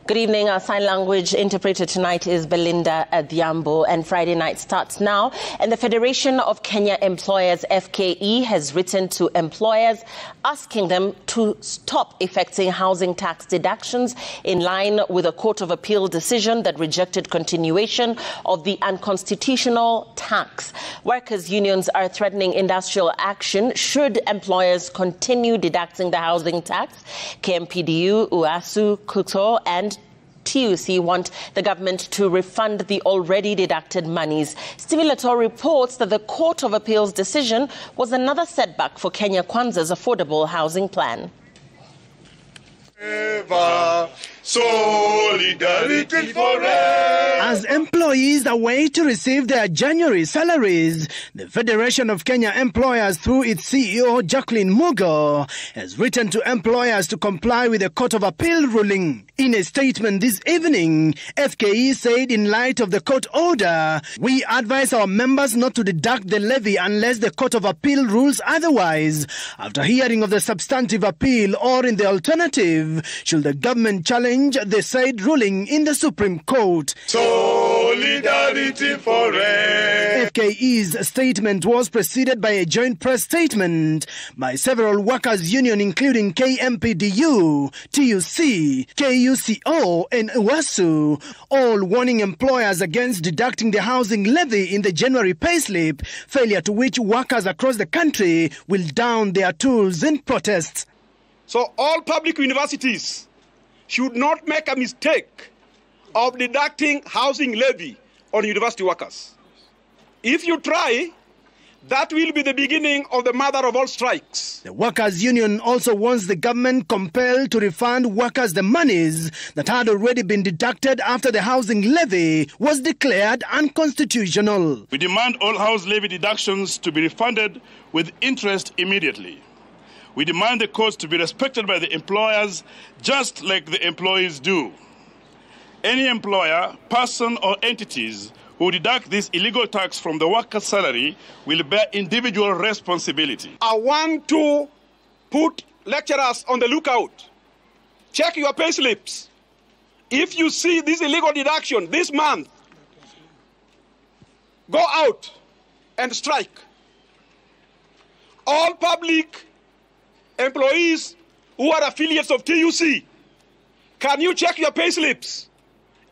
Good evening. Our sign language interpreter tonight is Belinda Adhiambo, and Friday night starts now. And the Federation of Kenya Employers, FKE, has written to employers asking them to stop effecting housing tax deductions in line with a Court of Appeal decision that rejected continuation of the unconstitutional tax. Workers' unions are threatening industrial action should employers continue deducting the housing tax. KMPDU, UASU, Ruto and TUC want the government to refund the already deducted monies. Stimulator reports that the Court of Appeal's decision was another setback for Kenya Kwanza's affordable housing plan. Solidarity forever. As employees await to receive their January salaries, the Federation of Kenya Employers, through its CEO Jacqueline Mugo, has written to employers to comply with the Court of Appeal ruling. In a statement this evening, FKE said in light of the court order, we advise our members not to deduct the levy unless the Court of Appeal rules otherwise. After hearing of the substantive appeal, or in the alternative, should the government challenge the said ruling in the Supreme Court. Solidarity forever. FKE's statement was preceded by a joint press statement by several workers' unions, including KMPDU, TUC, KUCO and UASU, all warning employers against deducting the housing levy in the January payslip, failure to which workers across the country will down their tools in protest. So all public universities should not make a mistake of deducting housing levy on university workers. If you try, that will be the beginning of the mother of all strikes. The workers' union also wants the government compelled to refund workers the monies that had already been deducted after the housing levy was declared unconstitutional. We demand all house levy deductions to be refunded with interest immediately. We demand the costs to be respected by the employers just like the employees do. Any employer, person or entities who deduct this illegal tax from the worker's salary will bear individual responsibility. I want to put lecturers on the lookout. Check your pay slips. If you see this illegal deduction this month, go out and strike. All public employees who are affiliates of TUC, can you check your pay slips?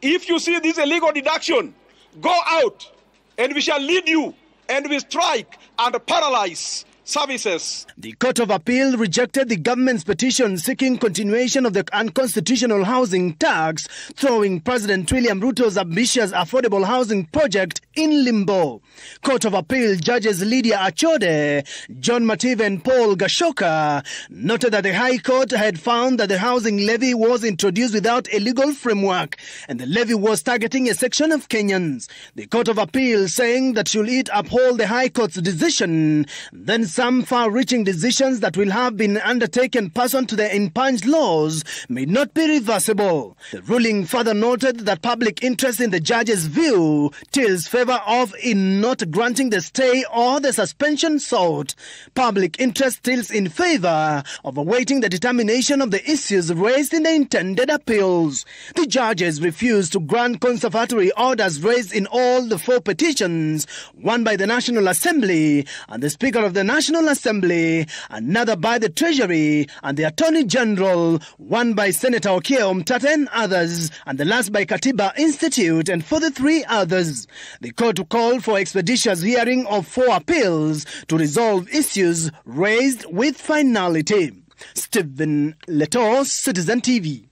If you see this illegal deduction, go out and we shall lead you and we strike and paralyze services. The Court of Appeal rejected the government's petition seeking continuation of the unconstitutional housing tax, throwing President William Ruto's ambitious affordable housing project in limbo. Court of Appeal judges Lydia Achode, John Mative and Paul Gashoka noted that the High Court had found that the housing levy was introduced without a legal framework and the levy was targeting a section of Kenyans. The Court of Appeal saying that should it uphold the High Court's decision, then some far-reaching decisions that will have been undertaken pursuant to the impunged laws may not be reversible. The ruling further noted that public interest in the judge's view tilts favour of in not granting the stay or the suspension sought. Public interest tilts in favour of awaiting the determination of the issues raised in the intended appeals. The judges refused to grant conservatory orders raised in all the 4 petitions, one by the National Assembly and the Speaker of the National Assembly, another by the Treasury and the Attorney General, one by Senator Okiya Omtata and others, and the last by Katiba Institute and for the 3 others. The court called for expeditious hearing of 4 appeals to resolve issues raised with finality. Stephen Leto, Citizen TV.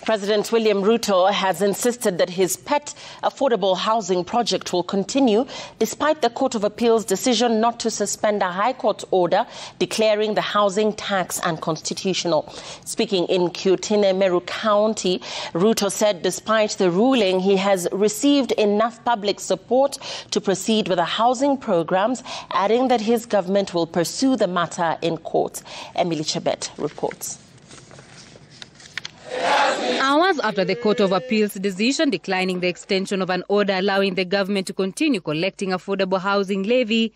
President William Ruto has insisted that his pet affordable housing project will continue despite the Court of Appeal's decision not to suspend a High Court order declaring the housing tax unconstitutional. Speaking in Kyotine, Meru County, Ruto said despite the ruling, he has received enough public support to proceed with the housing programs, adding that his government will pursue the matter in court. Emily Chebet reports. Hours after the Court of Appeal's decision declining the extension of an order allowing the government to continue collecting affordable housing levy,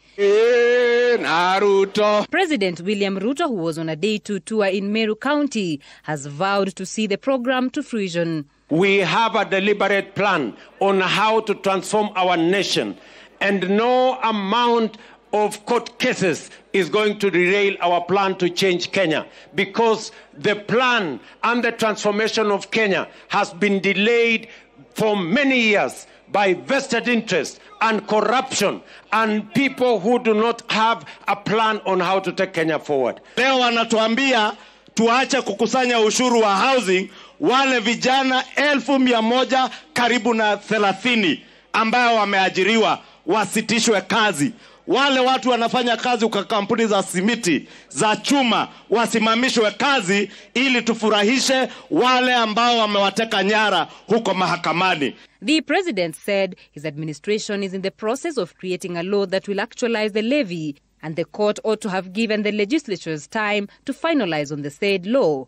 President William Ruto, who was on a day-2 tour in Meru County, has vowed to see the program to fruition. We have a deliberate plan on how to transform our nation, and no amount of court cases is going to derail our plan to change Kenya, because the plan and the transformation of Kenya has been delayed for many years by vested interest and corruption and people who do not have a plan on how to take Kenya forward. Leo wanatuambia tuache kukusanya ushuru wa housing wale vijana 1,100 karibu na 30 ambao wameajiriwa wasitishwe kazi. Wale watu wanafanya kazi kwa kampuni za simiti, za chuma, wasimamishwe kazi ili tufurahishe wale ambao wamewateka nyara huko mahakamani. The president said his administration is in the process of creating a law that will actualize the levy, and the court ought to have given the legislatures time to finalize on the said law.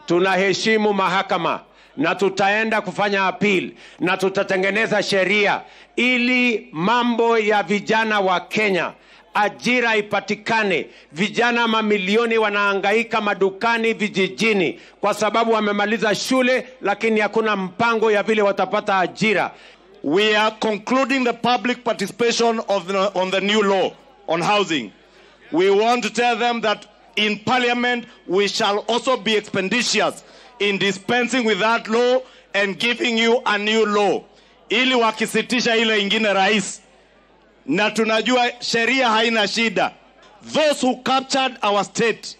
Tunaheshimu mahakama na tutaenda kufanya appeal na tutatengeneza sheria ili mambo ya vijana wa Kenya, ajira ipatikane. Vijana mamilioni wanahangaika madukani vijijini kwa sababu wamemaliza shule lakini hakuna mpango ya vile watapata ajira. We are concluding the public participation on the new law on housing. We want to tell them that in Parliament we shall also be expeditious in dispensing with that law and giving you a new law. Ili wakisitisha ile ingine rais. Na tunajua sheria haina shida. Those who captured our state,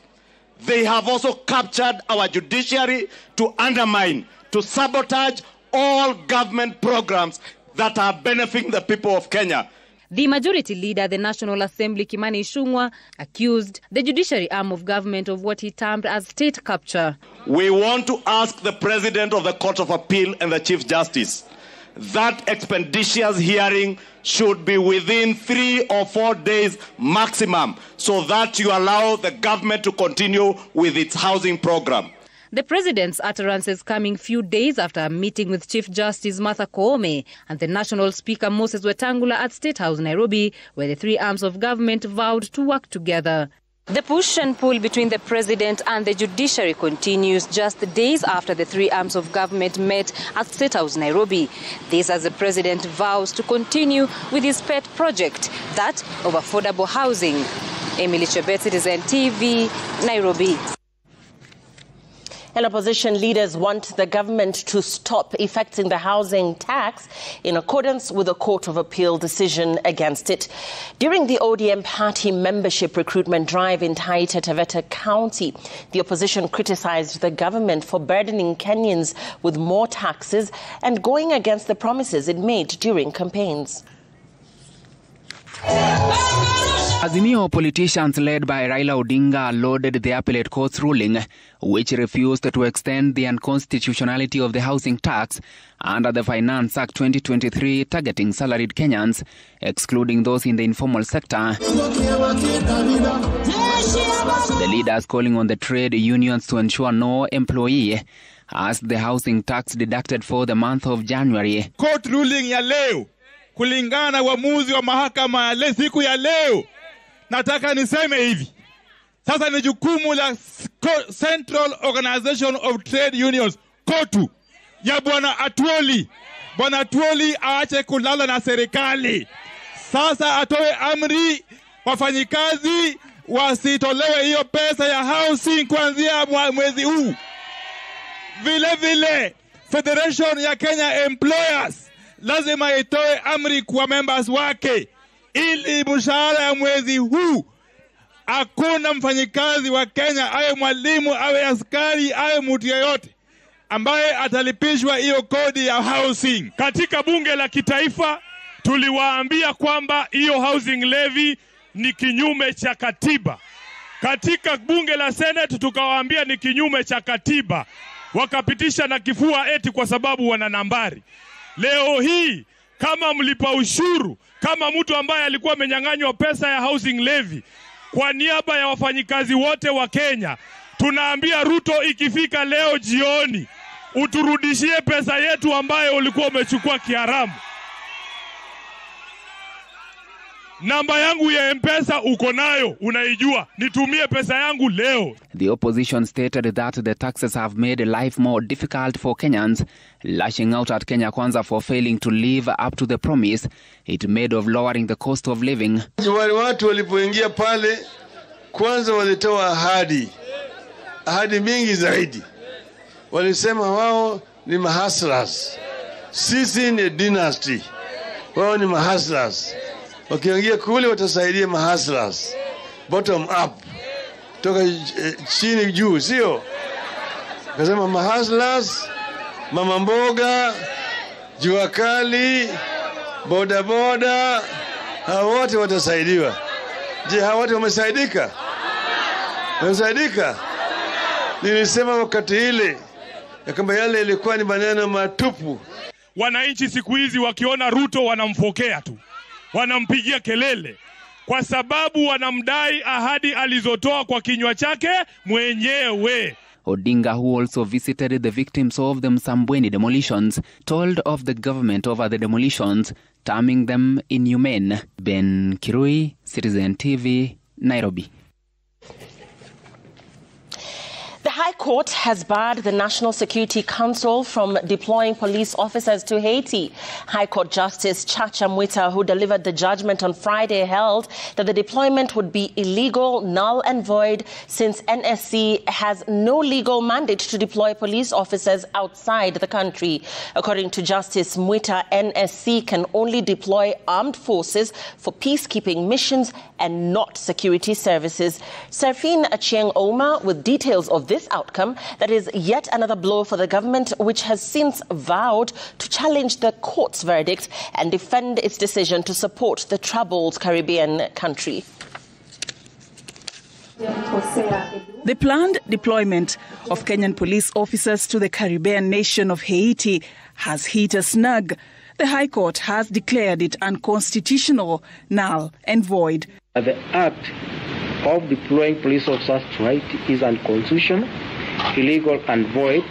they have also captured our judiciary to undermine, to sabotage all government programs that are benefiting the people of Kenya. The majority leader, the National Assembly, Kimani, accused the judiciary arm of government of what he termed as state capture. We want to ask the President of the Court of Appeal and the Chief Justice that expeditious hearing should be within 3 or 4 days maximum, so that you allow the government to continue with its housing program. The president's utterances coming few days after a meeting with Chief Justice Martha Koome and the National Speaker Moses Wetangula at State House, Nairobi, where the three arms of government vowed to work together. The push and pull between the president and the judiciary continues just days after the three arms of government met at State House, Nairobi. This as the president vows to continue with his pet project, that of affordable housing. Emily Chebet, Citizen TV, Nairobi. And opposition leaders want the government to stop effecting the housing tax in accordance with the Court of Appeal decision against it. During the ODM party membership recruitment drive in Taita Taveta County, the opposition criticized the government for burdening Kenyans with more taxes and going against the promises it made during campaigns. Azimio politicians led by Raila Odinga lauded the appellate court's ruling, which refused to extend the unconstitutionality of the housing tax under the Finance Act 2023 targeting salaried Kenyans, excluding those in the informal sector. The leaders calling on the trade unions to ensure no employee has the housing tax deducted for the month of January. Court ruling ya leo, kulingana uamuzi wa mahakama ya siku ya leo, nataka niseme hivi. Sasa ni jukumu la Central Organization of Trade Unions, KOTU, ya Bwana Atwoli. Bwana Atwoli aache kulala na serikali. Sasa atoe amri wafanyikazi wasitolewe hiyo pesa ya housing kuanzia mwezi huu. Vile vile Federation ya Kenya Employers lazima itoe amri kwa members wake ili mshahara ya mwezi huu hakuna mfanyikazi wa Kenya, awe mwalimu, awe askari, awe mtu yeyote ambaye atalipishwa hiyo kodi ya housing. Katika bunge la kitaifa tuliwaambia kwamba hiyo housing levy ni kinyume cha katiba. Katika bunge la Senate tukawaambia ni kinyume cha katiba. Wakapitisha na kifua eti kwa sababu wana nambari. Leo hii kama mlipa ushuru, kama mtu ambaye alikuwa amenyang'anywa pesa ya housing levy, kwa niaba ya wafanyikazi wote wa Kenya, tunaambia Ruto ikifika leo jioni, uturudishie pesa yetu ambayo ulikuwa umechukua kiharamu. Namba yangu ya M-Pesa uko nayo, unaijua. Nitumie pesa yangu leo. The opposition stated that the taxes have made life more difficult for Kenyans, lashing out at Kenya Kwanza for failing to live up to the promise it made of lowering the cost of living. Wale watu walipoingia pale, kwanza walitoa ahadi mingi zaidi. Walisema wao ni mahustlers, sisi ni dynasty, wao ni mahustlers. Wakiingia kule watasaidia mahustlers, bottom up, toka chini juu, sio? Kasema mahustlers, mama mboga, jua kali, boda boda, hao wote watasaidiwa. Je, hao wote wamesaidika? Wamesaidika? Nilisema wakati ile ya kwamba yale ilikuwa ni maneno matupu. Wananchi siku hizi wakiona Ruto wanamfokea tu, wanampigia kelele, kwa sababu wanamdai ahadi alizotoa kwa kinywa chake mwenyewe. Odinga, who also visited the victims of the Msambweni demolitions, told of the government over the demolitions, terming them inhumane. Ben Kirui, Citizen TV, Nairobi. The High Court has barred the National Security Council from deploying police officers to Haiti. High Court Justice Chacha Mwita, who delivered the judgment on Friday, held that the deployment would be illegal, null and void, since NSC has no legal mandate to deploy police officers outside the country. According to Justice Mwita, NSC can only deploy armed forces for peacekeeping missions and not security services. Serfine Achieng Oma with details of this outcome that is yet another blow for the government, which has since vowed to challenge the court's verdict and defend its decision to support the troubled Caribbean country. The planned deployment of Kenyan police officers to the Caribbean nation of Haiti has hit a snag. The High Court has declared it unconstitutional, null and void. The act of deploying police officers to Haiti is unconstitutional, illegal and void,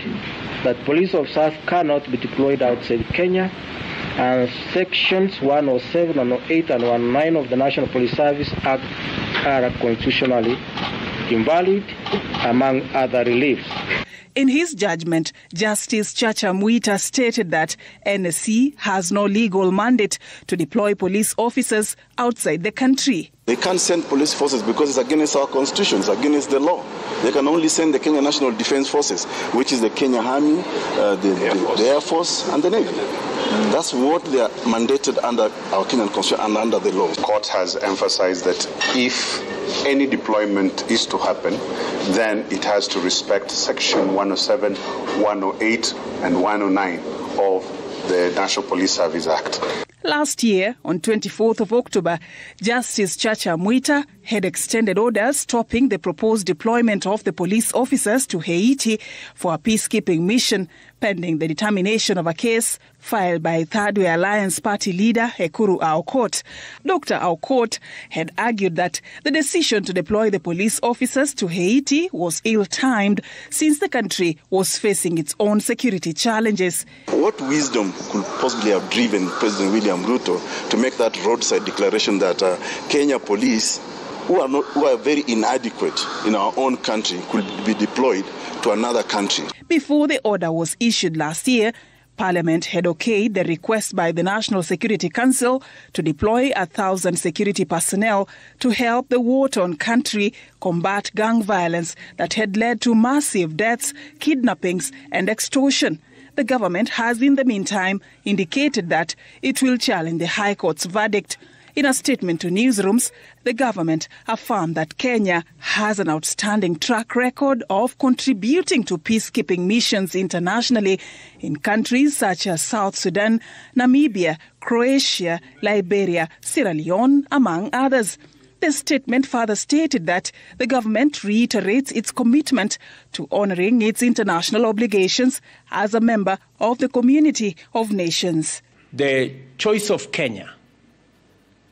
that police officers cannot be deployed outside Kenya, and sections 107, 108 and 109 of the National Police Service Act are constitutionally invalid, among other reliefs. In his judgment, Justice Chacha Mwita stated that NSC has no legal mandate to deploy police officers outside the country. They can't send police forces because it's against our constitution, it's against the law. They can only send the Kenya National Defense Forces, which is the Kenya Army, the Air Force and the Navy. That's what they are mandated under our Kenyan constitution and under the law. The court has emphasized that if any deployment is to happen, then it has to respect section 107, 108 and 109 of the National Police Service Act. Last year, on 24th of October, Justice Chacha Mwita had extended orders stopping the proposed deployment of the police officers to Haiti for a peacekeeping mission, pending the determination of a case filed by Third Way Alliance Party leader Ekuru Aukot. Dr. Aukot had argued that the decision to deploy the police officers to Haiti was ill-timed since the country was facing its own security challenges. What wisdom could possibly have driven President William Ruto to make that roadside declaration that Kenya police, who are very inadequate in our own country, could be deployed to another country? Before the order was issued last year, Parliament had okayed the request by the National Security Council to deploy 1,000 security personnel to help the war-torn country combat gang violence that had led to massive deaths, kidnappings and extortion. The government has in the meantime indicated that it will challenge the High Court's verdict. In a statement to newsrooms, the government affirmed that Kenya has an outstanding track record of contributing to peacekeeping missions internationally in countries such as South Sudan, Namibia, Croatia, Liberia, Sierra Leone, among others. The statement further stated that the government reiterates its commitment to honouring its international obligations as a member of the community of nations. The choice of Kenya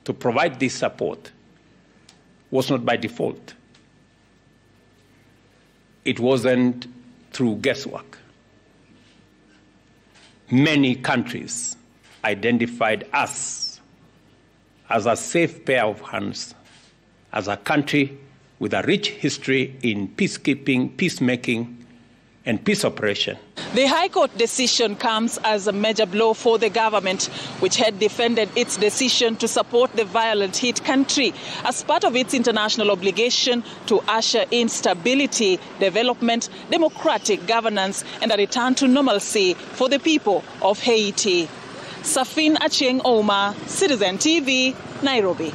to provide this support was not by default. It wasn't through guesswork. Many countries identified us as a safe pair of hands, as a country with a rich history in peacekeeping, peacemaking, and peace operation. The High Court decision comes as a major blow for the government, which had defended its decision to support the violent hit country as part of its international obligation to usher in stability, development, democratic governance, and a return to normalcy for the people of Haiti. Safin Achieng Oma, Citizen TV, Nairobi.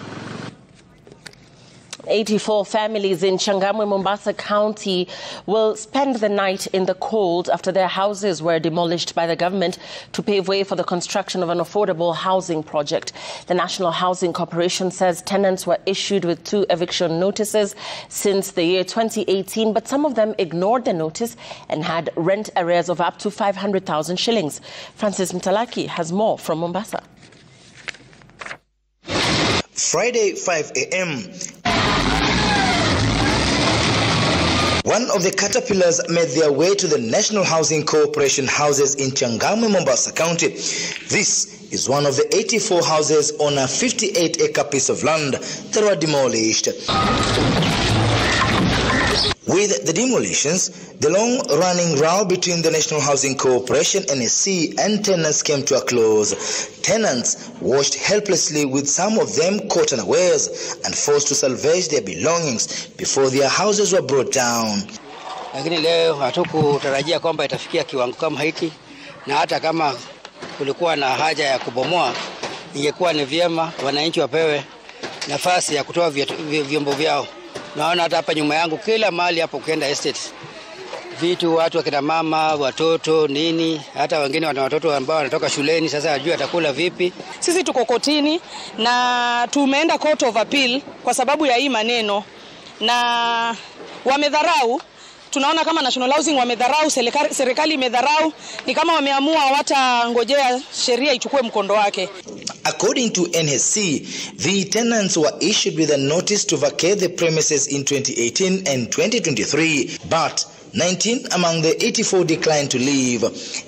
84 families in Changamwe, Mombasa County will spend the night in the cold after their houses were demolished by the government to pave way for the construction of an affordable housing project. The National Housing Corporation says tenants were issued with 2 eviction notices since the year 2018, but some of them ignored the notice and had rent arrears of up to 500,000 shillings. Francis Mtalaki has more from Mombasa. Friday, 5 a.m. One of the caterpillars made their way to the National Housing Corporation houses in Changamwe, Mombasa County. This is one of the 84 houses on a 58-acre piece of land that were demolished. With the demolitions, the long-running row between the National Housing Corporation, NSC, and tenants came to a close. Tenants watched helplessly, with some of them caught unawares and forced to salvage their belongings before their houses were brought down. Lakini leo hatukutarajia kwamba itafikia kiwango kama hiki, na hata kama kulikuwa na haja ya kubomoa, ingekuwa ni vyema wananchi wapewe nafasi ya kutoa vyombo vyao. Naona hata hapa nyuma yangu kila mahali hapo ukienda estate, vitu, watu wakina mama, watoto, nini, hata wengine wana watoto ambao wanatoka shuleni, sasa hajui atakula vipi. Sisi tuko kotini na tumeenda court of appeal kwa sababu ya hii maneno, na wamedharau. Tunaona kama National Housing wamedharau, serikali imedharau, ni kama wameamua watangojea sheria ichukue mkondo wake. According to NSC, the tenants were issued with a notice to vacate the premises in 2018 and 2023, but 19 among the 84 declined to leave.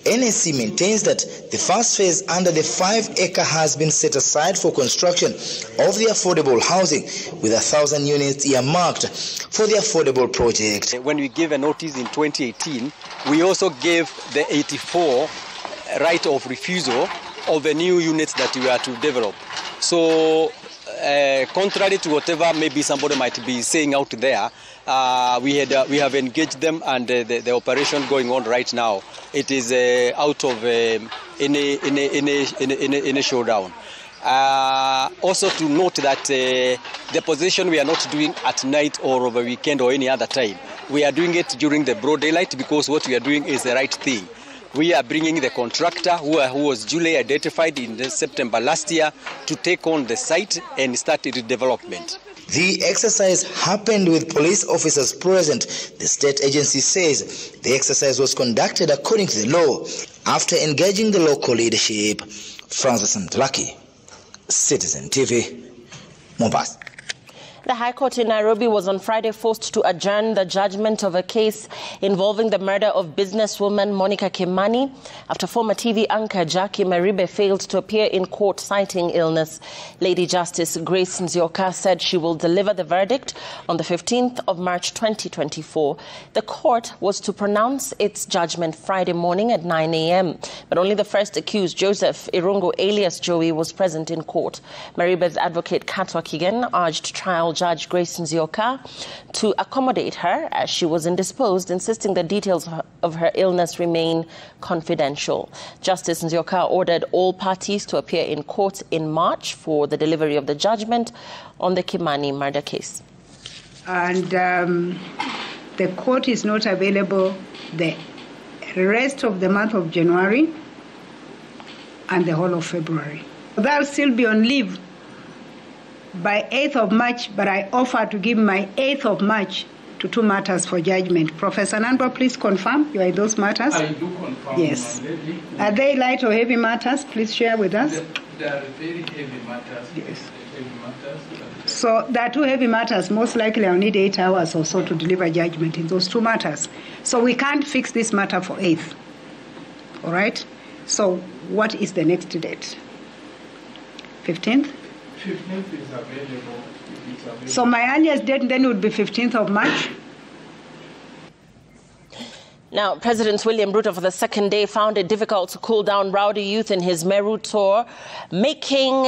NSC maintains that the first phase under the 5-acre has been set aside for construction of the affordable housing, with 1,000 units earmarked for the affordable project. When we gave a notice in 2018, we also gave the 84 right of refusal of the new units that we are to develop. So, contrary to whatever maybe somebody might be saying out there, we have engaged them, and the operation going on right now, it is out of in a showdown. Also to note that the position we are not doing at night or over weekend or any other time. We are doing it during the broad daylight, because what we are doing is the right thing. We are bringing the contractor who was duly identified in September last year to take on the site and start the development. The exercise happened with police officers present. The state agency says the exercise was conducted according to the law after engaging the local leadership. Francis Mtalaki, Citizen TV, Mombasa. The High Court in Nairobi was on Friday forced to adjourn the judgment of a case involving the murder of businesswoman Monica Kimani after former TV anchor Jackie Maribe failed to appear in court citing illness. Lady Justice Grace Nzioka said she will deliver the verdict on the 15th of March 2024. The court was to pronounce its judgment Friday morning at 9 a.m., but only the first accused, Joseph Irungu alias Joey, was present in court. Maribe's advocate Katwa Kigen urged trial Judge Grace Nzioka to accommodate her as she was indisposed, insisting that details of her illness remain confidential. Justice Nzioka ordered all parties to appear in court in March for the delivery of the judgment on the Kimani murder case. And the court is not available the rest of the month of January and the whole of February. They'll still be on leave by 8th of March, but I offer to give my 8th of March to 2 matters for judgment. Professor Nandwa, please confirm you are in those matters. I do confirm. Yes. Are they light or heavy matters? Please share with us. They are very heavy matters. Yes. So there are 2 heavy matters. Most likely I'll need 8 hours or so to deliver judgment in those 2 matters. So we can't fix this matter for 8th. All right? So what is the next date? 15th? 15th is available. If it's available. So my earliest date then would be 15th of March. Now, President William Ruto for the second day found it difficult to cool down rowdy youth in his Meru tour, making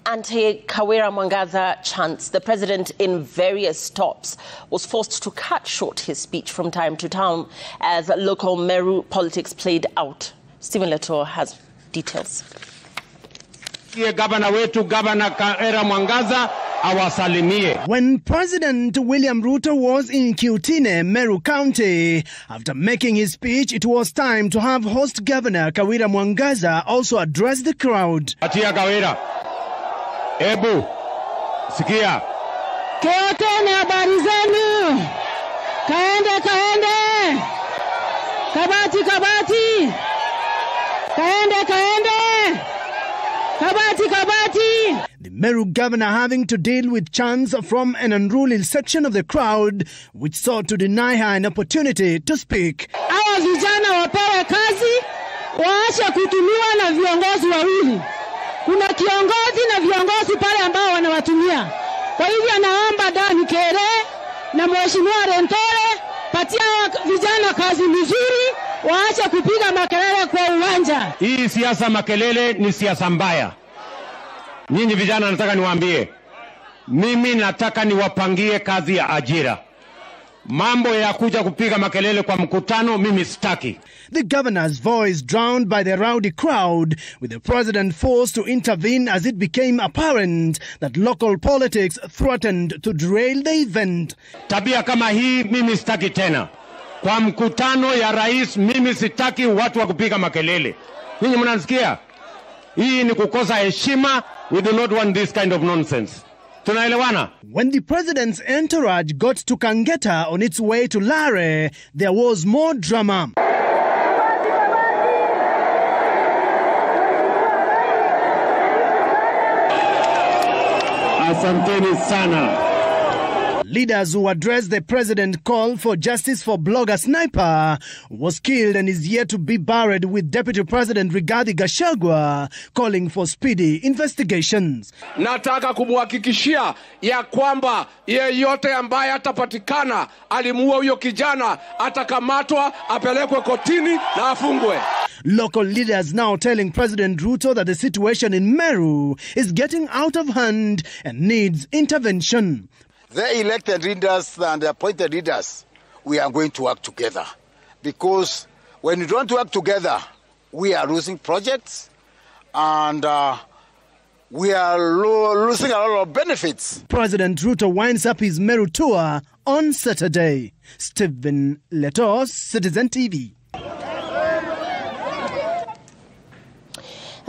anti-Kawira Mwangaza chants. The president, in various stops, was forced to cut short his speech from time to time as local Meru politics played out. Stephen Leto has details. Gavana wetu, Gavana Kawira Mwangaza, awasalimie. When President William Ruto was in Kiutine, Meru County, after making his speech, it was time to have host Governor Kawira Mwangaza also address the crowd. Atia Kawira, Ebu, Sikia. Kiutine, habari zenu. Kaende, kaende. Kabati, kabati. Kaende, kaende. Kabati, kabati. The Meru governor having to deal with chants from an unruly section of the crowd which sought to deny her an opportunity to speak. Hawa vijana wapewe kazi, waache kutumiwa na viongozi wawili. Kuna kiongozi na viongozi pale ambao wanawatumia. Kwa hivyo naomba Dani Kere na Mheshimiwa Rentore, patia vijana kazi nzuri, waache kupiga makelele kwa uwanja. Hii siasa makelele ni siasa mbaya. Nyinyi vijana nataka niwaambie, mimi nataka niwapangie kazi ya ajira. Mambo ya kuja kupiga makelele kwa mkutano mimi sitaki. The governor's voice drowned by the rowdy crowd, with the president forced to intervene as it became apparent that local politics threatened to derail the event. Tabia kama hii mimi sitaki tena. Kwa mkutano ya rais mimi sitaki watu wa kupiga makelele. Nyinyi mnasikia? Hii ni kukosa heshima. We do not want this kind of nonsense. Tunaelewana? When the president's entourage got to Kangeta on its way to Lare, there was more drama. Asanteni sana. Leaders who addressed the president call for justice for blogger Sniper was killed and is yet to be buried, with Deputy President Rigathi Gachagua calling for speedy investigations. Nataka kumhakikishia ya kwamba yeyote ambaye atapatikana alimuua huyo kijana atakamatwa, apelekwe kotini na afungwe. Local leaders now telling President Ruto that the situation in Meru is getting out of hand and needs intervention. The elected leaders and the appointed leaders, we are going to work together. Because when we don't work together, we are losing projects and we are losing a lot of benefits. President Ruto winds up his Meru tour on Saturday. Stephen Leto, Citizen TV.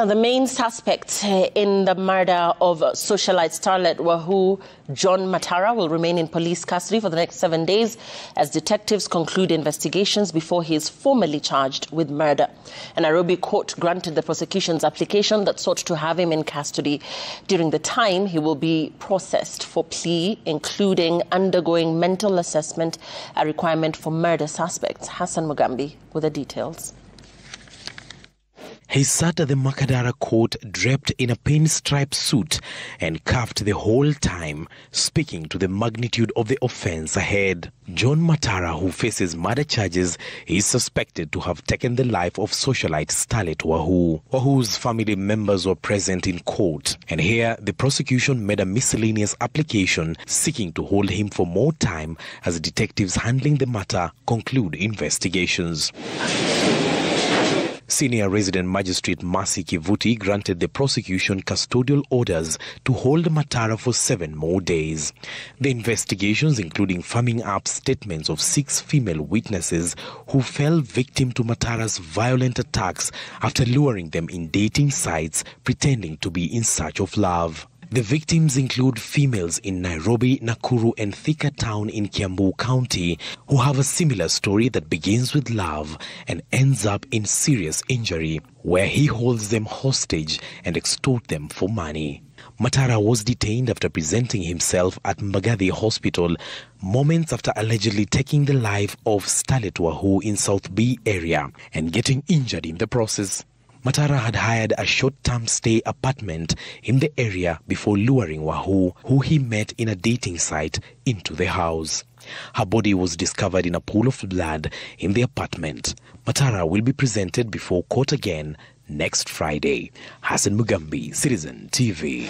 Now, the main suspect in the murder of socialite Starlet Wahoo, John Matara, will remain in police custody for the next 7 days as detectives conclude investigations before he is formally charged with murder. A Nairobi court granted the prosecution's application that sought to have him in custody. During the time, he will be processed for plea, including undergoing mental assessment, a requirement for murder suspects. Hassan Mugambi with the details. He sat at the Makadara court draped in a pinstripe suit and cuffed the whole time, speaking to the magnitude of the offense ahead. John Matara, who faces murder charges, is suspected to have taken the life of socialite Starlet Wahoo. Wahoo's family members were present in court, and here the prosecution made a miscellaneous application seeking to hold him for more time as detectives handling the matter conclude investigations. Senior resident magistrate Mercy Kivuti granted the prosecution custodial orders to hold Matara for 7 more days. The investigations, including firming up statements of 6 female witnesses who fell victim to Matara's violent attacks after luring them in dating sites pretending to be in search of love. The victims include females in Nairobi, Nakuru and Thika town in Kiambu County who have a similar story that begins with love and ends up in serious injury, where he holds them hostage and extorts them for money. Matara was detained after presenting himself at Mbagathi Hospital moments after allegedly taking the life of Starlet Wahoo in South B area and getting injured in the process. Matara had hired a short-term stay apartment in the area before luring Wahoo, who he met in a dating site, into the house. Her body was discovered in a pool of blood in the apartment. Matara will be presented before court again next Friday. Hassan Mugambi, Citizen TV.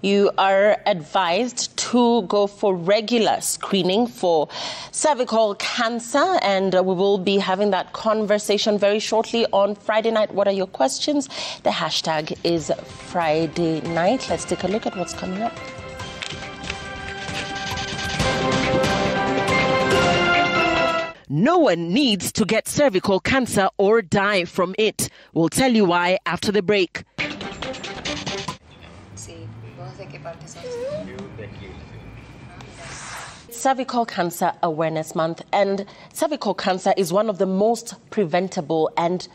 You are advised to go for regular screening for cervical cancer, and we will be having that conversation very shortly on Friday night. What are your questions? The hashtag is Friday night. Let's take a look at what's coming up. No one needs to get cervical cancer or die from it. We'll tell you why after the break. Cervical Cancer Awareness Month, and cervical cancer is one of the most preventable and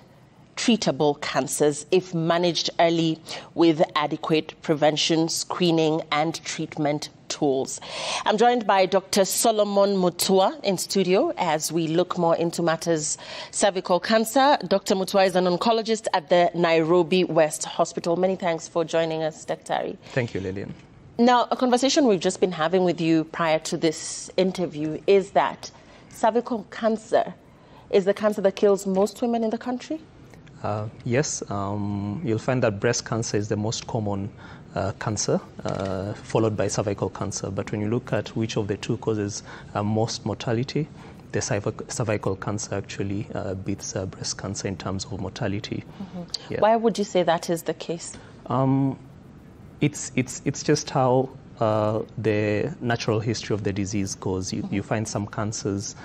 treatable cancers if managed early with adequate prevention, screening and treatment tools. I'm joined by Dr. Solomon Mutua in studio as we look more into matters cervical cancer. Dr. Mutua is an oncologist at the Nairobi West Hospital. Many thanks for joining us, Dr. Thank you, Lilian. Now, a conversation we've just been having with you prior to this interview is that cervical cancer is the cancer that kills most women in the country? Yes, you'll find that breast cancer is the most common cancer, followed by cervical cancer. But when you look at which of the two causes most mortality, the cervical cancer actually beats breast cancer in terms of mortality. Mm-hmm. Yeah. Why would you say that is the case? It's just how the natural history of the disease goes. You find some cancers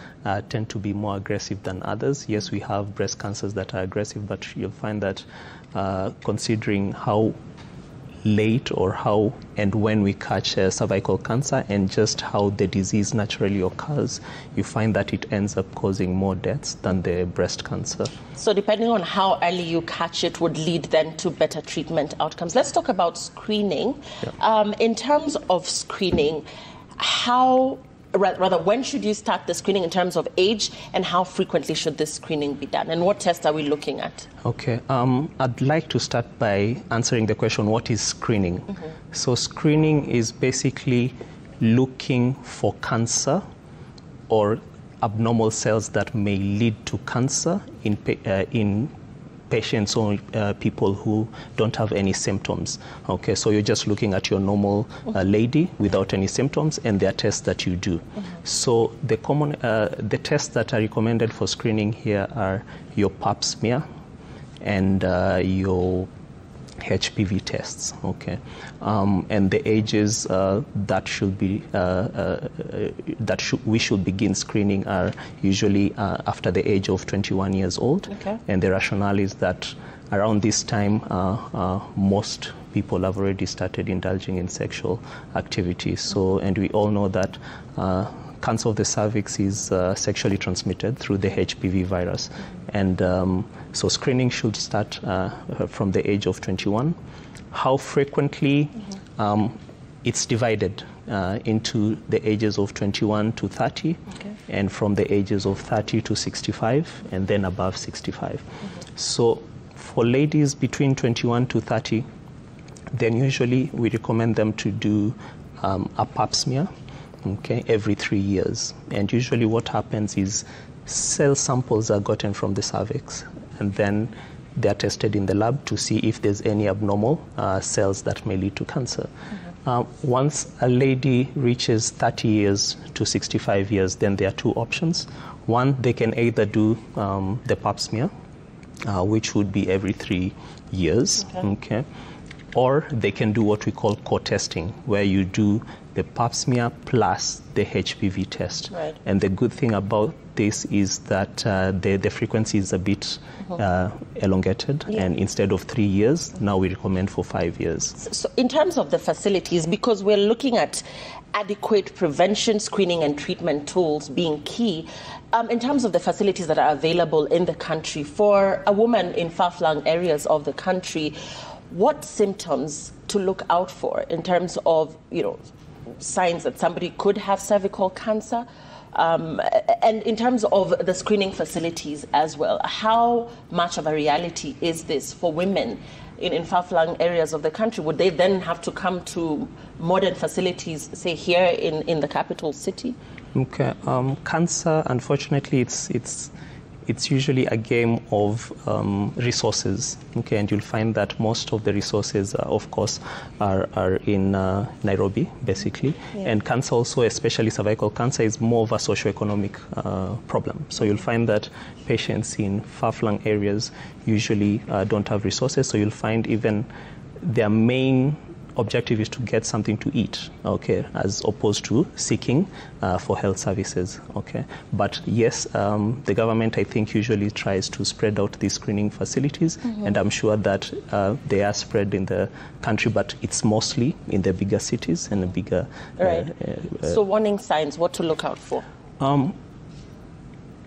tend to be more aggressive than others. Yes, we have breast cancers that are aggressive, but you'll find that considering how late or how and when we catch cervical cancer and just how the disease naturally occurs, you find that it ends up causing more deaths than the breast cancer. So depending on how early you catch it would lead then to better treatment outcomes. Let's talk about screening. Yeah. In terms of screening, when should you start the screening in terms of age, and how frequently should this screening be done, and what tests are we looking at? Okay, I'd like to start by answering the question, what is screening? Mm-hmm. So screening is basically looking for cancer or abnormal cells that may lead to cancer in patients or people who don't have any symptoms. Okay, so you're just looking at your normal lady without any symptoms, and there are tests that you do. Mm-hmm. So the tests that are recommended for screening here are your pap smear and your HPV tests. Okay, and the ages we should begin screening are usually after the age of 21 years old. Okay. And the rationale is that around this time most people have already started indulging in sexual activities. So, and we all know that cancer of the cervix is sexually transmitted through the HPV virus. And so screening should start from the age of 21. How frequently? It's divided into the ages of 21 to 30, okay, and from the ages of 30 to 65, and then above 65. So for ladies between 21 to 30, then usually we recommend them to do a pap smear, okay, every 3 years. And usually what happens is cell samples are gotten from the cervix, and then they're tested in the lab to see if there's any abnormal cells that may lead to cancer. Once a lady reaches 30 years to 65 years, then there are two options. One, they can either do the pap smear, which would be every 3 years, okay, or they can do what we call co-testing, where you do the pap smear plus the HPV test. Right. And the good thing about this is that the frequency is a bit elongated, yeah, and instead of 3 years, now we recommend for 5 years. So in terms of the facilities, because we're looking at adequate prevention, screening and treatment tools being key, in terms of the facilities that are available in the country for a woman in far-flung areas of the country, what symptoms to look out for in terms of, signs that somebody could have cervical cancer? And in terms of the screening facilities as well, how much of a reality is this for women in far-flung areas of the country? Would they then have to come to modern facilities, say here in the capital city? Okay, cancer, unfortunately, it's usually a game of resources. Okay, and you'll find that most of the resources, of course, are in Nairobi, basically. Yeah. And cancer also, especially cervical cancer, is more of a socioeconomic problem. So you'll find that patients in far-flung areas usually don't have resources. So you'll find even their main objective is to get something to eat, okay, as opposed to seeking for health services, okay. But yes, the government, I think, usually tries to spread out these screening facilities, and I'm sure that they are spread in the country, but it's mostly in the bigger cities and the bigger... Right. So warning signs, what to look out for?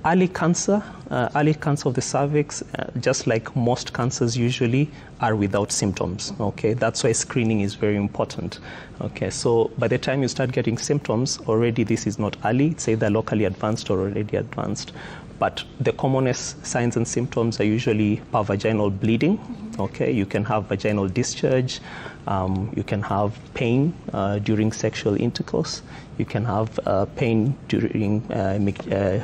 Early cancer of the cervix, just like most cancers usually, are without symptoms, okay? That's why screening is very important, okay? So by the time you start getting symptoms, already this is not early, it's either locally advanced or already advanced. But the commonest signs and symptoms are usually vaginal bleeding, okay? You can have vaginal discharge, you can have pain during sexual intercourse, you can have pain during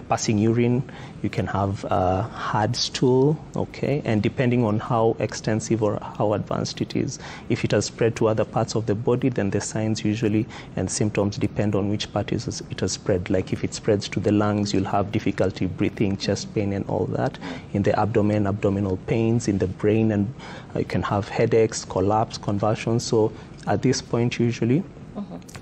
passing urine, you can have hard stool, okay? And depending on how extensive or how advanced it is, if it has spread to other parts of the body, then the signs usually and symptoms depend on which part it has spread. Like if it spreads to the lungs, you'll have difficulty breathing, chest pain and all that. In the abdomen, abdominal pains. In the brain, and you can have headaches, collapse, convulsions. So at this point, usually,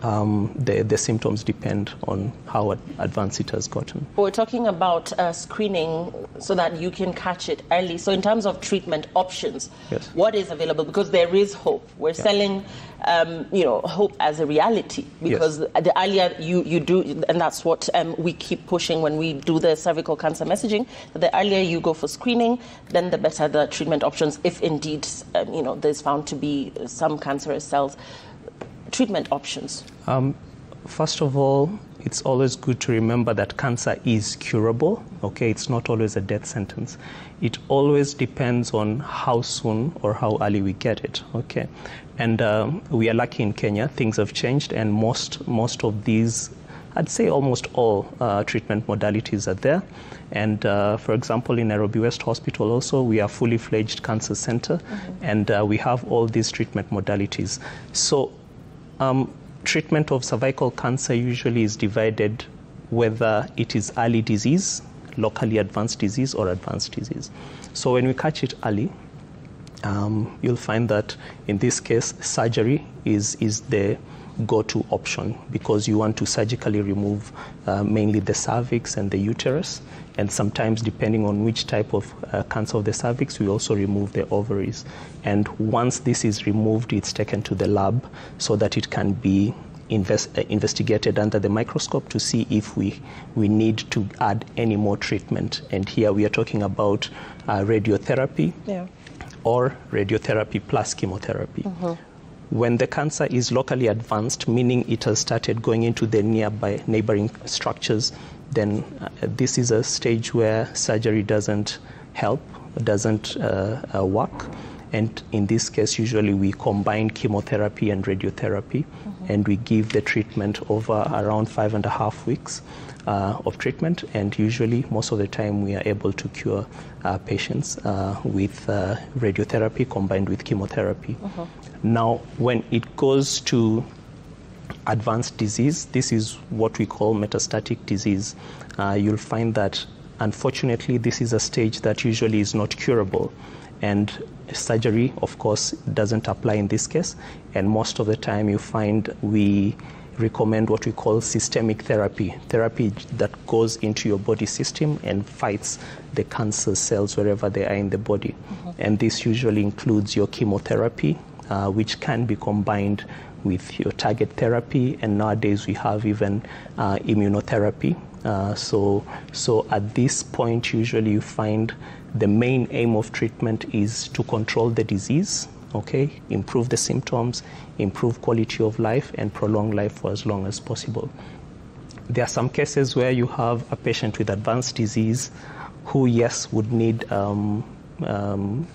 the symptoms depend on how advanced it has gotten. We're talking about screening so that you can catch it early. So in terms of treatment options, yes, what is available? Because there is hope. We're selling, hope as a reality. Because yes, the earlier you do, and that's what we keep pushing when we do the cervical cancer messaging, the earlier you go for screening, then the better the treatment options, if indeed, there's found to be some cancerous cells. Treatment options? First of all, it's always good to remember that cancer is curable, okay? It's not always a death sentence. It always depends on how soon or how early we get it, okay? And we are lucky in Kenya, things have changed, and most of these, I'd say almost all treatment modalities are there. And for example, in Nairobi West Hospital also, we are fully fledged cancer center, and we have all these treatment modalities. So treatment of cervical cancer usually is divided whether it is early disease, locally advanced disease, or advanced disease. So when we catch it early, you'll find that in this case, surgery is the go-to option, because you want to surgically remove mainly the cervix and the uterus, and sometimes depending on which type of cancer of the cervix, we also remove the ovaries. And once this is removed, it's taken to the lab so that it can be investigated under the microscope to see if we need to add any more treatment. And here we are talking about radiotherapy, or radiotherapy plus chemotherapy. When the cancer is locally advanced, meaning it has started going into the neighboring structures, then this is a stage where surgery doesn't help, doesn't work. And in this case, usually we combine chemotherapy and radiotherapy, and we give the treatment over around 5.5 weeks of treatment. And usually, most of the time, we are able to cure patients with radiotherapy combined with chemotherapy. Now, when it goes to advanced disease, this is what we call metastatic disease. You'll find that, unfortunately, this is a stage that usually is not curable. And surgery, of course, doesn't apply in this case. And most of the time, you find we recommend what we call systemic therapy that goes into your body system and fights the cancer cells wherever they are in the body. And this usually includes your chemotherapy, which can be combined with your target therapy, and nowadays we have even immunotherapy. So at this point, usually you find the main aim of treatment is to control the disease, okay, improve the symptoms, improve quality of life, and prolong life for as long as possible. There are some cases where you have a patient with advanced disease who, yes, would need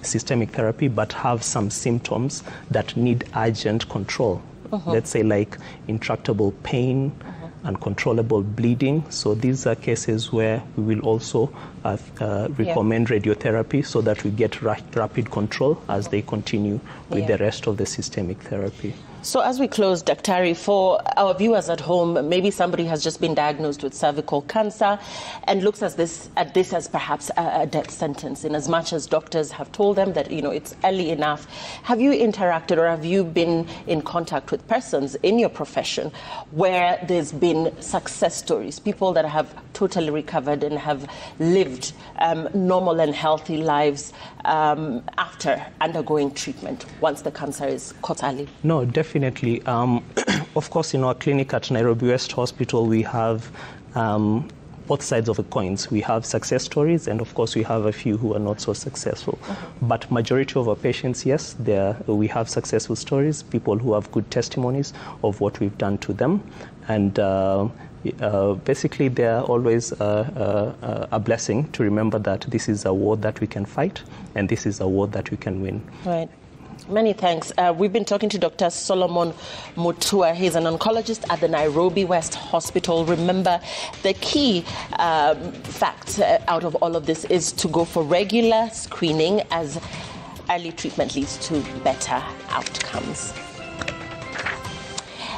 systemic therapy, but have some symptoms that need urgent control. Let's say like intractable pain, uncontrollable bleeding. So these are cases where we will also recommend radiotherapy so that we get rapid control as they continue with the rest of the systemic therapy. So as we close, Daktari, for our viewers at home, maybe somebody has just been diagnosed with cervical cancer and looks at this as perhaps a death sentence, in as much as doctors have told them that, you know, it's early enough. Have you interacted or have you been in contact with persons in your profession where there's been success stories, people that have totally recovered and have lived normal and healthy lives after undergoing treatment once the cancer is caught early? No, definitely. Of course, in our clinic at Nairobi West Hospital, we have both sides of the coins. We have success stories, and of course, we have a few who are not so successful. But majority of our patients, yes, we have successful stories, people who have good testimonies of what we've done to them. And basically, they are always a blessing to remember that this is a war that we can fight, and this is a war that we can win. Right. Many thanks. We've been talking to Dr. Solomon Mutua. He's an oncologist at the Nairobi West Hospital. Remember, the key fact out of all of this is to go for regular screening, as early treatment leads to better outcomes.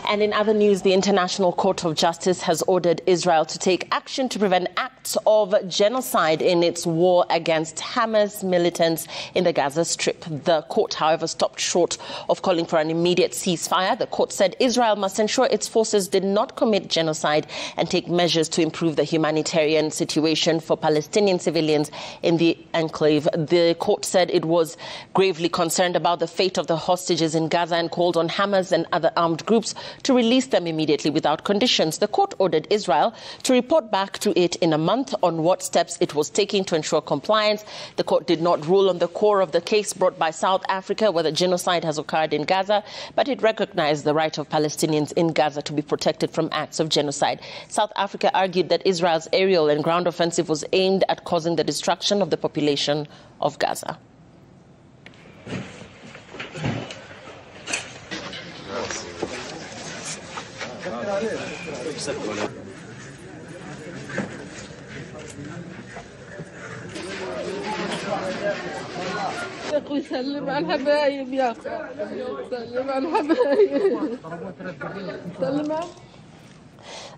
And in other news, the International Court of Justice has ordered Israel to take action to prevent acts of genocide in its war against Hamas militants in the Gaza Strip. The court, however, stopped short of calling for an immediate ceasefire. The court said Israel must ensure its forces did not commit genocide and take measures to improve the humanitarian situation for Palestinian civilians in the enclave. The court said it was gravely concerned about the fate of the hostages in Gaza and called on Hamas and other armed groups to release them immediately without conditions. The court ordered Israel to report back to it in a month on what steps it was taking to ensure compliance. The court did not rule on the core of the case brought by South Africa, whether genocide has occurred in Gaza, but it recognized the right of Palestinians in Gaza to be protected from acts of genocide. South Africa argued that Israel's aerial and ground offensive was aimed at causing the destruction of the population of Gaza. سلم على الحبايب يا اخي سلم على الحبايب سلم.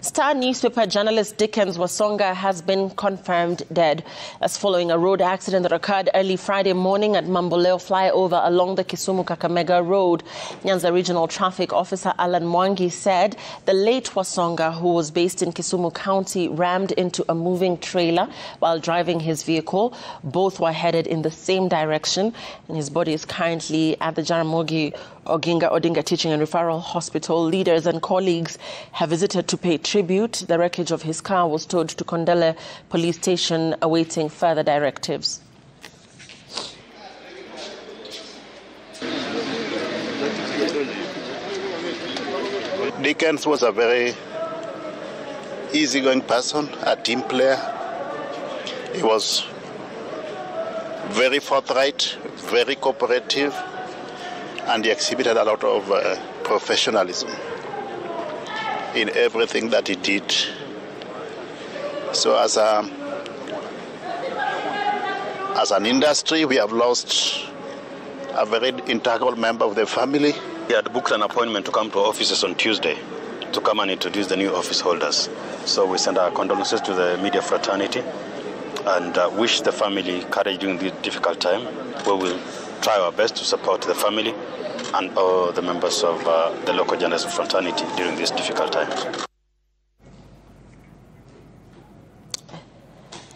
Star newspaper journalist Dickens Wasonga has been confirmed dead. That's following a road accident that occurred early Friday morning at Mamboleo flyover along the Kisumu-Kakamega Road. Nyanza Regional Traffic Officer Alan Mwangi said the late Wasonga, who was based in Kisumu County, rammed into a moving trailer while driving his vehicle. Both were headed in the same direction, and his body is currently at the Jaramogi Oginga Odinga Teaching and Referral Hospital. Leaders and colleagues have visited to pay tribute. The wreckage of his car was towed to Kondele Police Station, awaiting further directives. Dickens was a very easygoing person, a team player. He was very forthright, very cooperative, and he exhibited a lot of professionalism in everything that he did. So as an industry, we have lost a very integral member of the family. He had booked an appointment to come to offices on Tuesday to come and introduce the new office holders. So we send our condolences to the media fraternity and wish the family courage during this difficult time. We will try our best to support the family and all the members of the local journalism fraternity during this difficult time.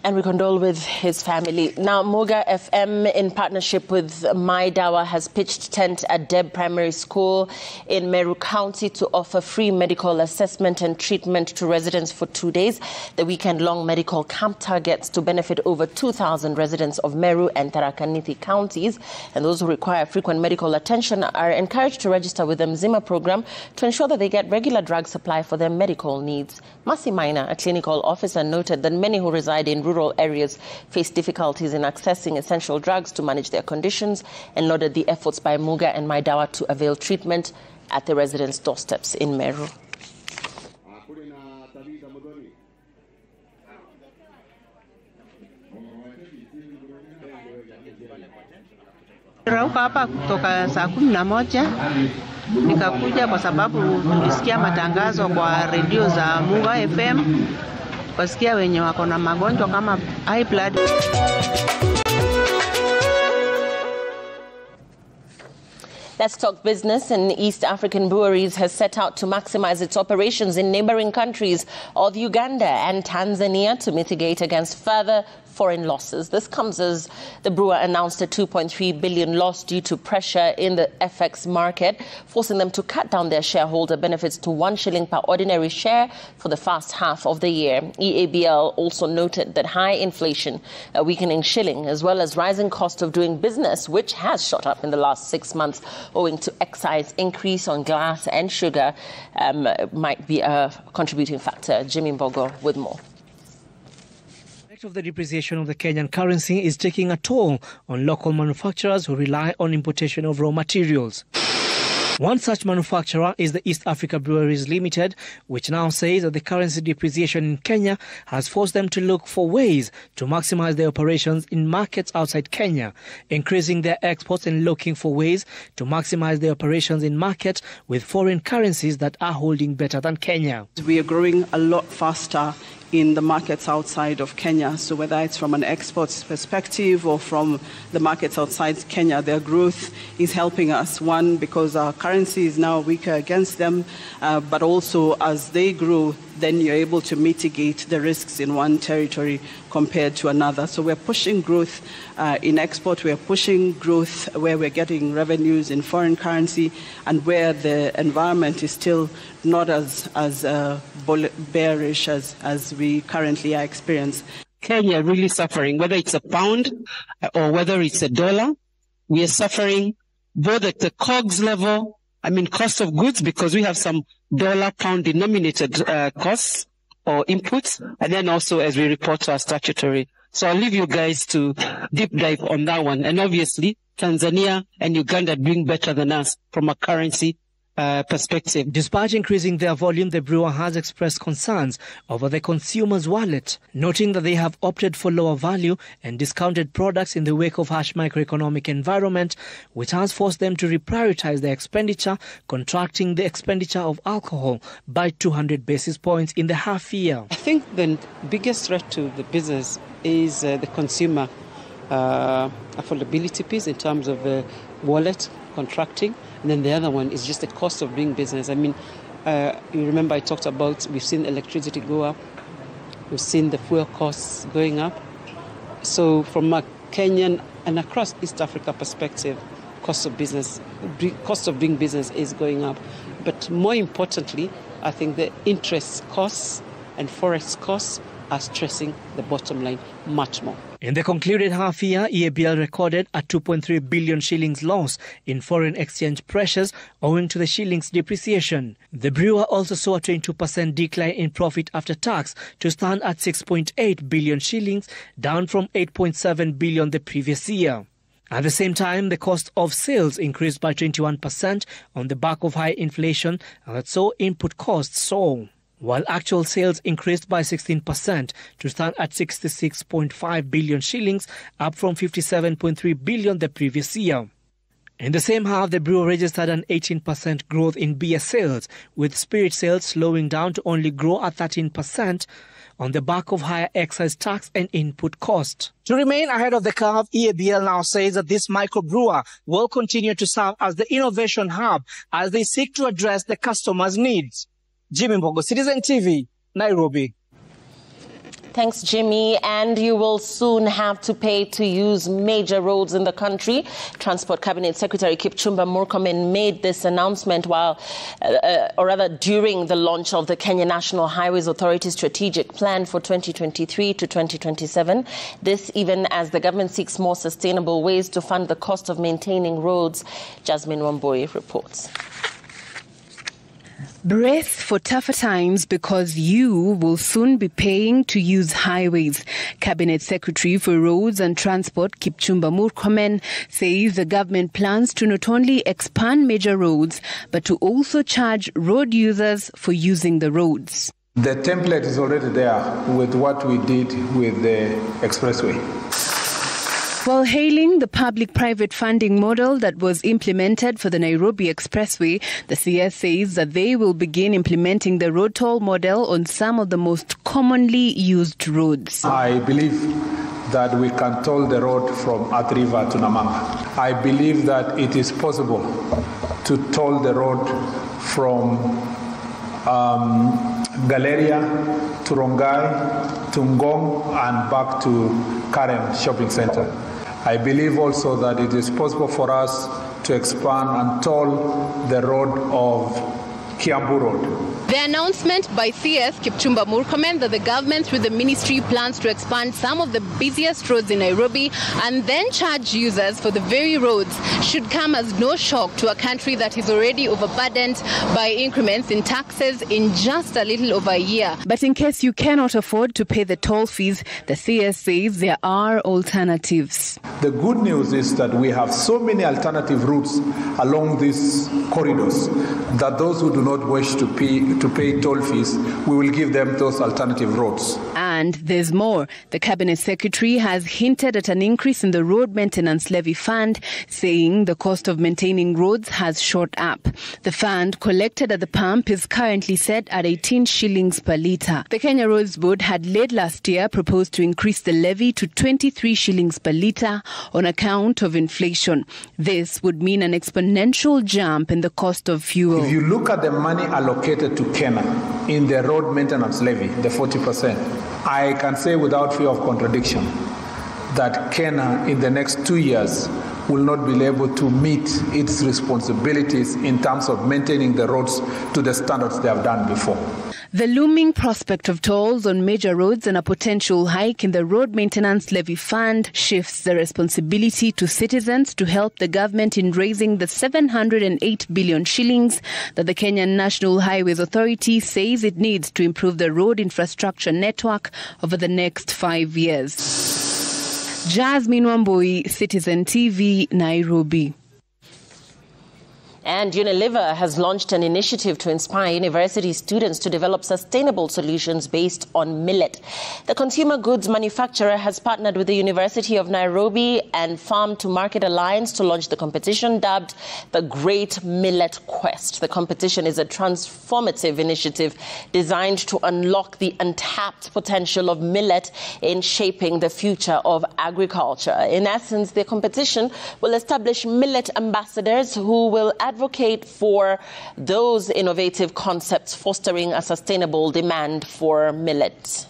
And we condole with his family. Now, Muga FM, in partnership with My Dawa, has pitched tent at Deb Primary School in Meru County to offer free medical assessment and treatment to residents for 2 days. The weekend-long medical camp targets to benefit over 2,000 residents of Meru and Tarakaniti counties. And those who require frequent medical attention are encouraged to register with the Mzima program to ensure that they get regular drug supply for their medical needs. Masi Maina, a clinical officer, noted that many who reside in rural areas face difficulties in accessing essential drugs to manage their conditions, and lauded the efforts by Muga and My Dawa to avail treatment at the residents' doorsteps in Meru. Rauka hapa kutoka saa 11 nikakuja kwa sababu tulisikia matangazo kwa redio za Muga FM, wasikia wenye wako na magonjwa kama high blood. Let's talk business. And East African Breweries has set out to maximize its operations in neighboring countries of Uganda and Tanzania to mitigate against further foreign losses. This comes as the brewer announced a 2.3 billion loss due to pressure in the FX market, forcing them to cut down their shareholder benefits to 1 shilling per ordinary share for the first half of the year. EABL also noted that high inflation, a weakening shilling, as well as rising cost of doing business, which has shot up in the last 6 months owing to excise increase on glass and sugar, might be a contributing factor. Jimmy Mbogo with more. Of the depreciation of the Kenyan currency is taking a toll on local manufacturers who rely on importation of raw materials. One such manufacturer is the East Africa Breweries Limited, which now says that the currency depreciation in Kenya has forced them to look for ways to maximize their operations in markets outside Kenya, increasing their exports and looking for ways to maximize their operations in markets with foreign currencies that are holding better than Kenya. We are growing a lot faster in the markets outside of Kenya. So whether it's from an exports perspective or from the markets outside Kenya, their growth is helping us. One, because our currency is now weaker against them, but also as they grow, then you're able to mitigate the risks in one territory compared to another. So we're pushing growth in export, we're pushing growth where we're getting revenues in foreign currency, and where the environment is still not as bearish as we currently are experiencing. Kenya really suffering, whether it's a pound or whether it's a dollar. We are suffering both at the COGS level, cost of goods, because we have some dollar-pound denominated costs or inputs, and then also as we report to our statutory. So I'll leave you guys to deep dive on that one. And obviously, Tanzania and Uganda are doing better than us from a currency perspective. Despite increasing their volume, the brewer has expressed concerns over the consumer's wallet, noting that they have opted for lower value and discounted products in the wake of harsh macroeconomic environment, which has forced them to reprioritize their expenditure, contracting the expenditure of alcohol by 200 basis points in the half year. I think the biggest threat to the business is the consumer affordability piece in terms of wallet contracting. And then the other one is just the cost of doing business. You remember I talked about, we've seen electricity go up, we've seen the fuel costs going up. So from a Kenyan and across East Africa perspective, cost of doing business is going up. But more importantly, I think the interest costs and forex costs are stressing the bottom line much more. In the concluded half year, EABL recorded a 2.3 billion shillings loss in foreign exchange pressures owing to the shilling's depreciation. The brewer also saw a 22% decline in profit after tax to stand at 6.8 billion shillings, down from 8.7 billion the previous year. At the same time, the cost of sales increased by 21% on the back of high inflation, and that saw input costs soar, while actual sales increased by 16% to stand at 66.5 billion shillings, up from 57.3 billion the previous year. In the same half, the brewer registered an 18% growth in beer sales, with spirit sales slowing down to only grow at 13% on the back of higher excise tax and input cost. To remain ahead of the curve, EABL now says that this microbrewer will continue to serve as the innovation hub as they seek to address the customers' needs. Jimmy Mbogo, Citizen TV, Nairobi. Thanks, Jimmy. And you will soon have to pay to use major roads in the country. Transport Cabinet Secretary Kipchumba Murkomen made this announcement during the launch of the Kenya National Highways Authority Strategic Plan for 2023 to 2027. This even as the government seeks more sustainable ways to fund the cost of maintaining roads. Jasmine Wamboi reports. Brace for tougher times because you will soon be paying to use highways. Cabinet Secretary for Roads and Transport Kipchumba Murkomen says the government plans to not only expand major roads but to also charge road users for using the roads. The template is already there with what we did with the expressway. While hailing the public-private funding model that was implemented for the Nairobi Expressway, the CS says that they will begin implementing the road toll model on some of the most commonly used roads. I believe that we can toll the road from Athi River to Namanga. I believe that it is possible to toll the road from Galeria to Rongai to Ngong and back to Karen Shopping Center. I believe also that it is possible for us to expand and toll the road of Kiambu Road. The announcement by CS Kipchumba Murkomen that the government through the ministry plans to expand some of the busiest roads in Nairobi and then charge users for the very roads should come as no shock to a country that is already overburdened by increments in taxes in just a little over a year. But in case you cannot afford to pay the toll fees, the CS says there are alternatives. The good news is that we have so many alternative routes along these corridors that those who do not wish to pay toll fees, we will give them those alternative roads. And there's more. The Cabinet Secretary has hinted at an increase in the road maintenance levy fund, saying the cost of maintaining roads has shot up. The fund collected at the pump is currently set at 18 shillings per litre. The Kenya Roads Board had late last year proposed to increase the levy to 23 shillings per litre on account of inflation. This would mean an exponential jump in the cost of fuel. If you look at the money allocated to Kenya in the road maintenance levy, the 40%, I can say without fear of contradiction that Kenya in the next 2 years will not be able to meet its responsibilities in terms of maintaining the roads to the standards they have done before. The looming prospect of tolls on major roads and a potential hike in the road maintenance levy fund shifts the responsibility to citizens to help the government in raising the 708 billion shillings that the Kenyan National Highways Authority says it needs to improve the road infrastructure network over the next 5 years. Jasmine Wamboi, Citizen TV, Nairobi. And Unilever has launched an initiative to inspire university students to develop sustainable solutions based on millet. The consumer goods manufacturer has partnered with the University of Nairobi and Farm to Market Alliance to launch the competition dubbed the Great Millet Quest. The competition is a transformative initiative designed to unlock the untapped potential of millet in shaping the future of agriculture. In essence, the competition will establish millet ambassadors who will advocate for those innovative concepts, fostering a sustainable demand for millet.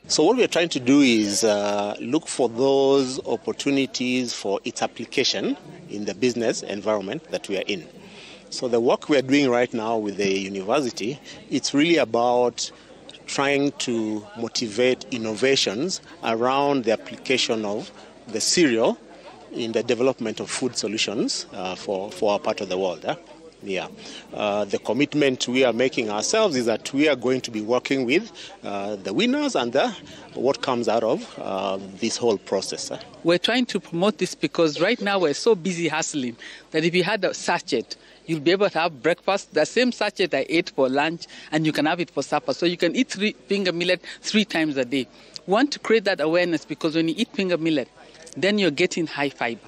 So what we are trying to do is look for those opportunities for its application in the business environment that we are in. So the work we are doing right now with the university, it's really about trying to motivate innovations around the application of the cereal in the development of food solutions for our part of the world. The commitment we are making ourselves is that we are going to be working with the winners and what comes out of this whole process. We're trying to promote this because right now we're so busy hustling that if you had a sachet, you'll be able to have breakfast, the same sachet I ate for lunch, and you can have it for supper. So you can eat finger millet 3 times a day. We want to create that awareness because when you eat finger millet, then you're getting high fiber.